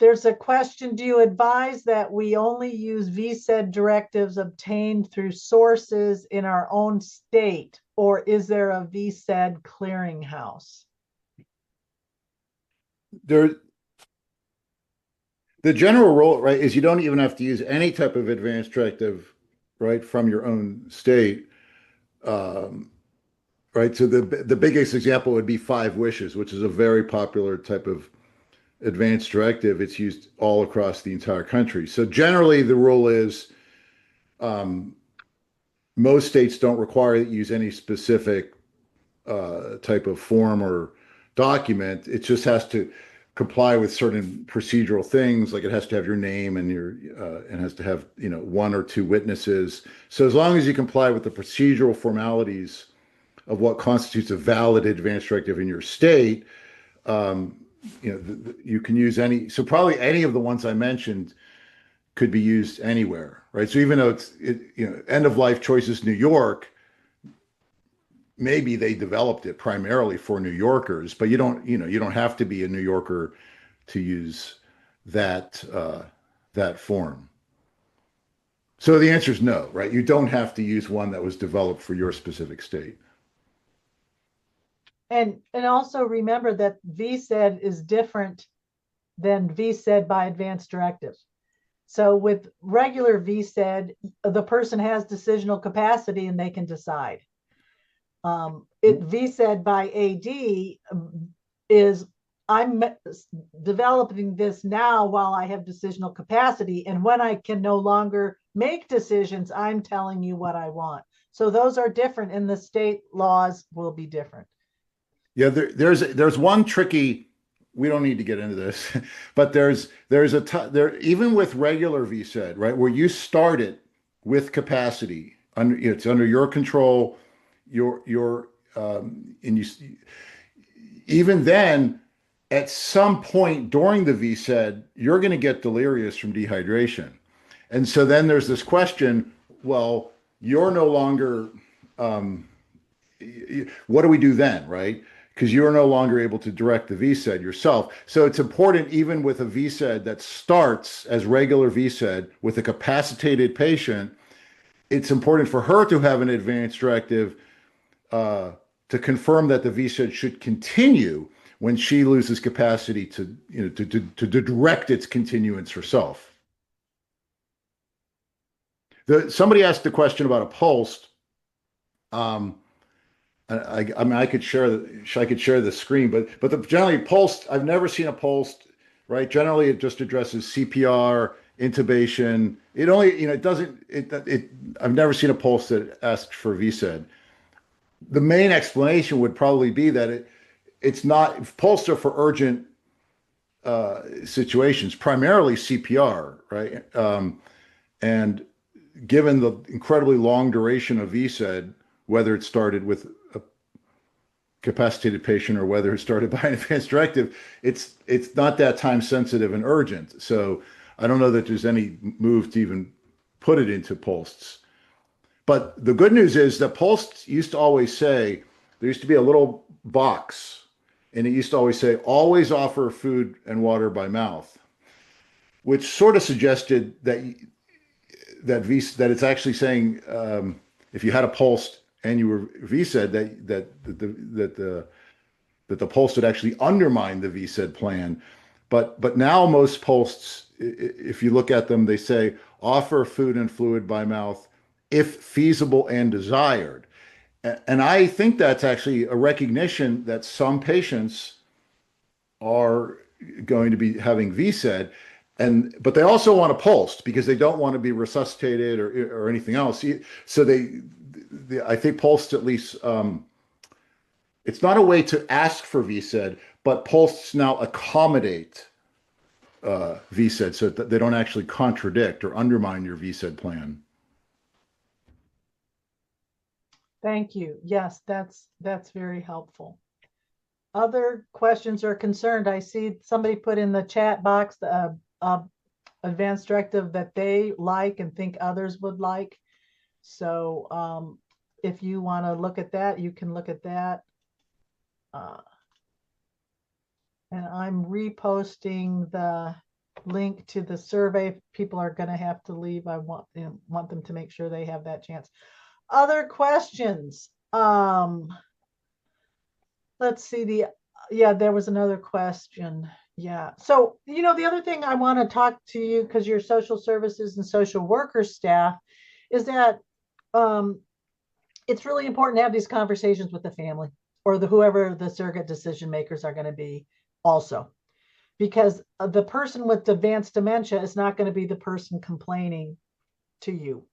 There's a question: do you advise that we only use VSED directives obtained through sources in our own state, or is there a VSED clearinghouse? The general rule, right, is you don't even have to use any type of advanced directive, right, from your own state. Right. So the biggest example would be 5 wishes, which is a very popular type of advanced directive, it's used all across the entire country. So generally, the rule is most states don't require that you use any specific type of form or document. It just has to comply with certain procedural things, like it has to have your name and your and has to have one or two witnesses. So as long as you comply with the procedural formalities of what constitutes a valid advance directive in your state, you can use any. So probably any of the ones I mentioned could be used anywhere, right? So even though end of life choices New York, maybe they developed it primarily for New Yorkers, but you don't have to be a New Yorker to use that that form. So the answer is no, right? You don't have to use one that was developed for your specific state. And also remember that VSED is different than VSED by advanced directive. So with regular VSED, the person has decisional capacity and they can decide. VSED by AD is I'm developing this now while I have decisional capacity, and when I can no longer make decisions, I'm telling you what I want. So those are different, and the state laws will be different. Yeah, there's one tricky. We don't need to get into this, but there's even with regular VSED, right, where you start it with capacity, it's under your control, and you even then, at some point during the VSED, you're going to get delirious from dehydration, and so then there's this question. Well, you're no longer. What do we do then, right? Because you're no longer able to direct the VSED yourself. So it's important, even with a VSED that starts as regular VSED with a capacitated patient, it's important for her to have an advance directive to confirm that the VSED should continue when she loses capacity to direct its continuance herself. Somebody asked a question about a post. I mean, I could share the screen, but generally post, I've never seen a post, right? Generally, it just addresses CPR, intubation. It only, it doesn't, I've never seen a post that asks for VSED. The main explanation would probably be that it's not, posts are for urgent situations, primarily CPR, right? And given the incredibly long duration of VSED, whether it started with a capacitated patient or whether it started by an advanced directive, it's not that time sensitive and urgent. So I don't know that there's any move to even put it into posts. But the good news is that posts used to always say, there used to be a little box, and it used to always say, always offer food and water by mouth, which sort of suggested that it's actually saying if you had a post and you were VSED, that the post would actually undermine the VSED plan. But now most posts, if you look at them, they say offer food and fluid by mouth if feasible and desired. And I think that's actually a recognition that some patients are going to be having VSED, but they also want a post because they don't want to be resuscitated or anything else. So I think posts at least, it's not a way to ask for VSED, but posts now accommodate VSED so that they don't actually contradict or undermine your VSED plan. Thank you. Yes, that's very helpful. Other questions or concerns? I see somebody put in the chat box the advanced directive that they like and think others would like. So if you want to look at that, you can look at that. And I'm reposting the link to the survey. If people are going to have to leave, I want them to make sure they have that chance. Other questions? Let's see, there was another question. Yeah. So, the other thing I want to talk to you, because you're social services and social worker staff, is that it's really important to have these conversations with the family or whoever the surrogate decision makers are going to be also. because the person with advanced dementia is not going to be the person complaining to you,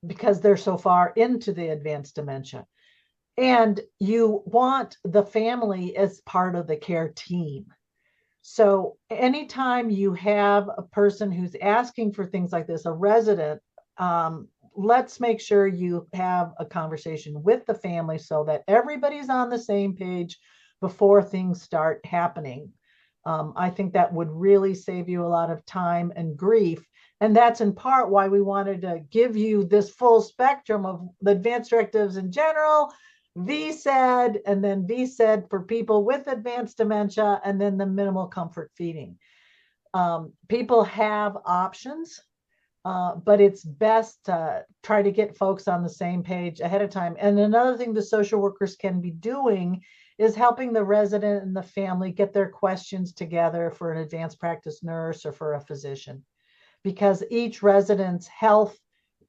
because they're so far into the advanced dementia. And you want the family as part of the care team. So anytime you have a person who's asking for things like this, a resident, let's make sure you have a conversation with the family so that everybody's on the same page before things start happening. I think that would really save you a lot of time and grief. And that's in part why we wanted to give you this full spectrum of the advanced directives in general, VSED, and then VSED for people with advanced dementia, and then the minimal comfort feeding. People have options, but it's best to try to get folks on the same page ahead of time. And another thing the social workers can be doing is helping the resident and the family get their questions together for an advanced practice nurse or for a physician, because each resident's health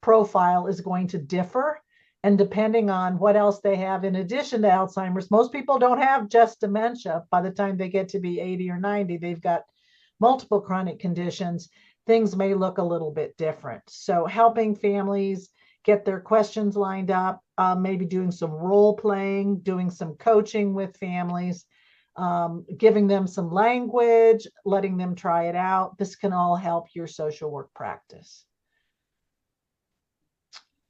profile is going to differ. And depending on what else they have in addition to Alzheimer's, most people don't have just dementia. By the time they get to be 80 or 90, they've got multiple chronic conditions. Things may look a little bit different. So helping families get their questions lined up, maybe doing some role playing, doing some coaching with families, giving them some language, letting them try it out. This can all help your social work practice.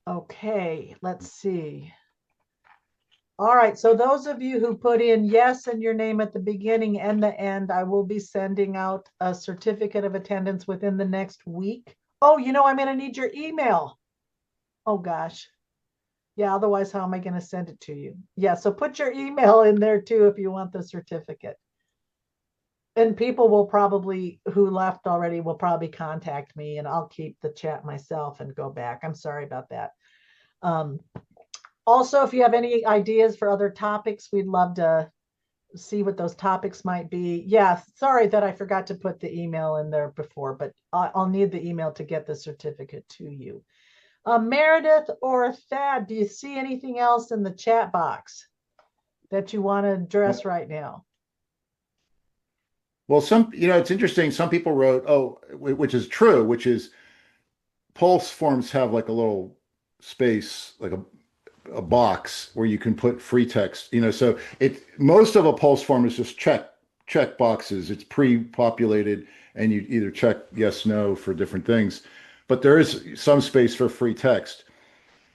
Okay, let's see. All right, so those of you who put in yes and your name at the beginning and the end, I will be sending out a certificate of attendance within the next week. Oh, I'm going to need your email. Oh, gosh. Yeah, otherwise, how am I going to send it to you? Yeah, so put your email in there too if you want the certificate. And people will probably, who left already, will probably contact me, and I'll keep the chat myself and go back. I'm sorry about that. Also, if you have any ideas for other topics, we'd love to see what those topics might be. Yeah, sorry that I forgot to put the email in there before, but I'll need the email to get the certificate to you. Meredith or Thad, do you see anything else in the chat box that you want to address right now? Well, it's interesting. Some people wrote, oh, which is true, which is pulse forms have like a little space, like a box where you can put free text, so most of a pulse form is just check boxes. It's pre-populated and you either check yes, no for different things, but there is some space for free text.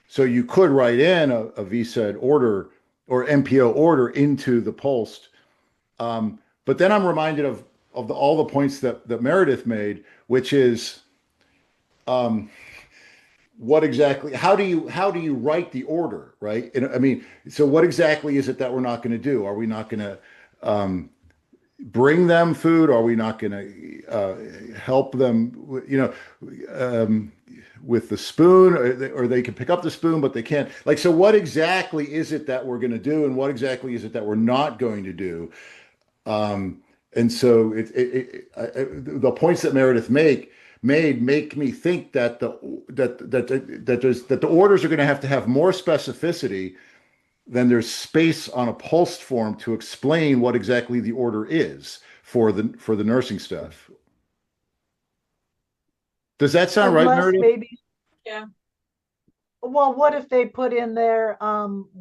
So you could write in a VSED order or MPO order into the pulse. But then I'm reminded of all the points that Meredith made, which is what exactly, how do you write the order, right? And I mean, so what exactly is it that we're not going to do? Are we not going to bring them food? Are we not going to help them, with the spoon, or they can pick up the spoon, but they can't? Like, so what exactly is it that we're going to do, and what exactly is it that we're not going to do? And so the points that Meredith make me think that the orders are going to have more specificity than there's space on a pulsed form to explain what exactly the order is for the nursing staff. Does that sound right, Meredith? Maybe. Yeah. Well, what if they put in there,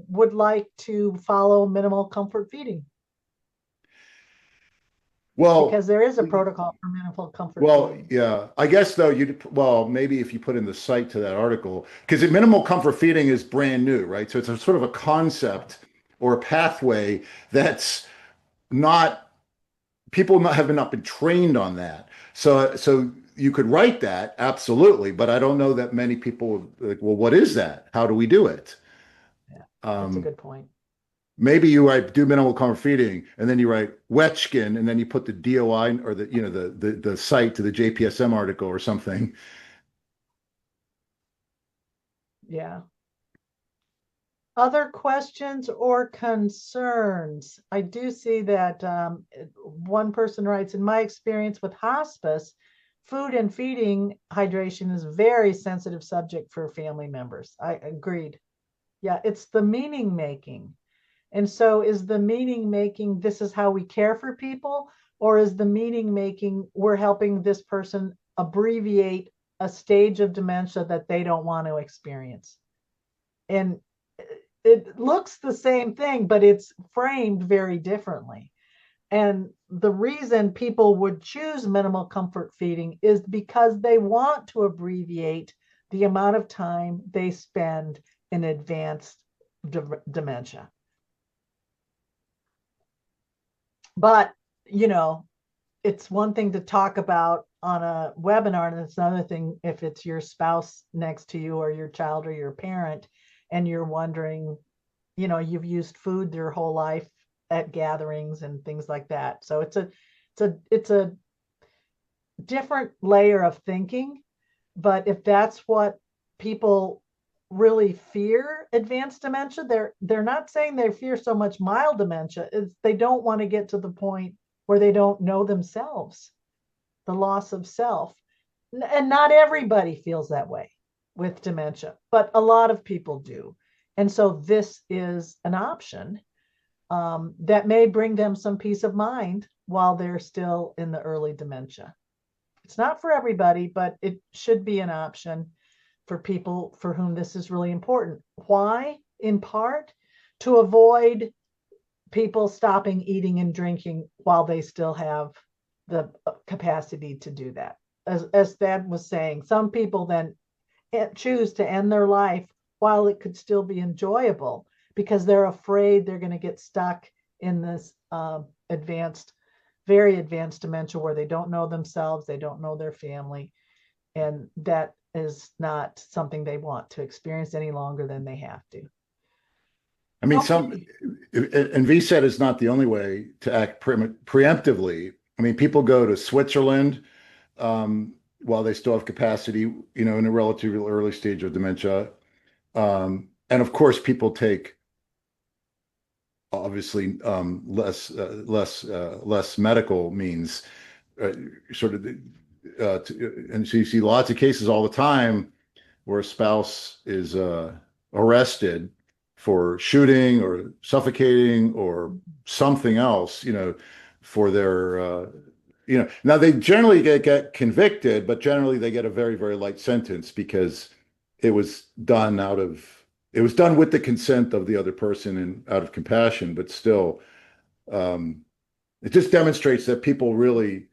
would like to follow minimal comfort feeding? Well, because there is a protocol for minimal comfort well, feeding. yeah, I guess though maybe if you put in the site to that article, because minimal comfort feeding is brand new, right? So it's a sort of a concept or a pathway that's not, have not been trained on that. So you could write that, absolutely, but I don't know that many people would like, well, what is that? How do we do it? Yeah, that's a good point. Maybe you write do minimal comfort feeding, and then you write Wechkin, and then you put the DOI or the site to the JPSM article or something. Yeah. Other questions or concerns? I do see that one person writes, in my experience with hospice, food and feeding hydration is a very sensitive subject for family members. I agreed. Yeah, it's the meaning making. And so is the meaning making, this is how we care for people, or is the meaning making, we're helping this person abbreviate a stage of dementia that they don't want to experience? And it looks the same thing, but it's framed very differently. And the reason people would choose minimal comfort feeding is because they want to abbreviate the amount of time they spend in advanced dementia. But, you know, it's one thing to talk about on a webinar, and it's another thing if it's your spouse next to you or your child or your parent, and you're wondering, you know, you've used food their whole life at gatherings and things like that. So it's a different layer of thinking. But if that's what people really fear advanced dementia, they're not saying they fear so much mild dementia, is they don't want to get to the point where they don't know themselves, the loss of self. And not everybody feels that way with dementia, but a lot of people do. And so this is an option that may bring them some peace of mind while they're still in the early dementia. It's not for everybody, but it should be an option for people for whom this is really important. Why? In part, to avoid people stopping eating and drinking while they still have the capacity to do that. As Thad was saying, some people then choose to end their life while it could still be enjoyable because they're afraid they're going to get stuck in this very advanced dementia where they don't know themselves, they don't know their family, and that is not something they want to experience any longer than they have to. I mean, and VSED is not the only way to act preemptively. I mean, people go to Switzerland while they still have capacity, you know, in a relatively early stage of dementia. And of course, people take obviously less medical means, sort of, and so you see lots of cases all the time where a spouse is arrested for shooting or suffocating or something else, you know, for their, you know, now they generally get convicted, but generally they get a very, very light sentence because it was done with the consent of the other person and out of compassion, but still, it just demonstrates that people really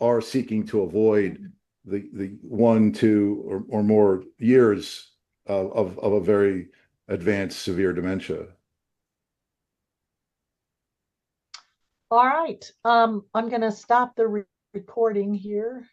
are seeking to avoid the 1, 2, or more years of a very advanced severe dementia. All right. I'm going to stop the recording here.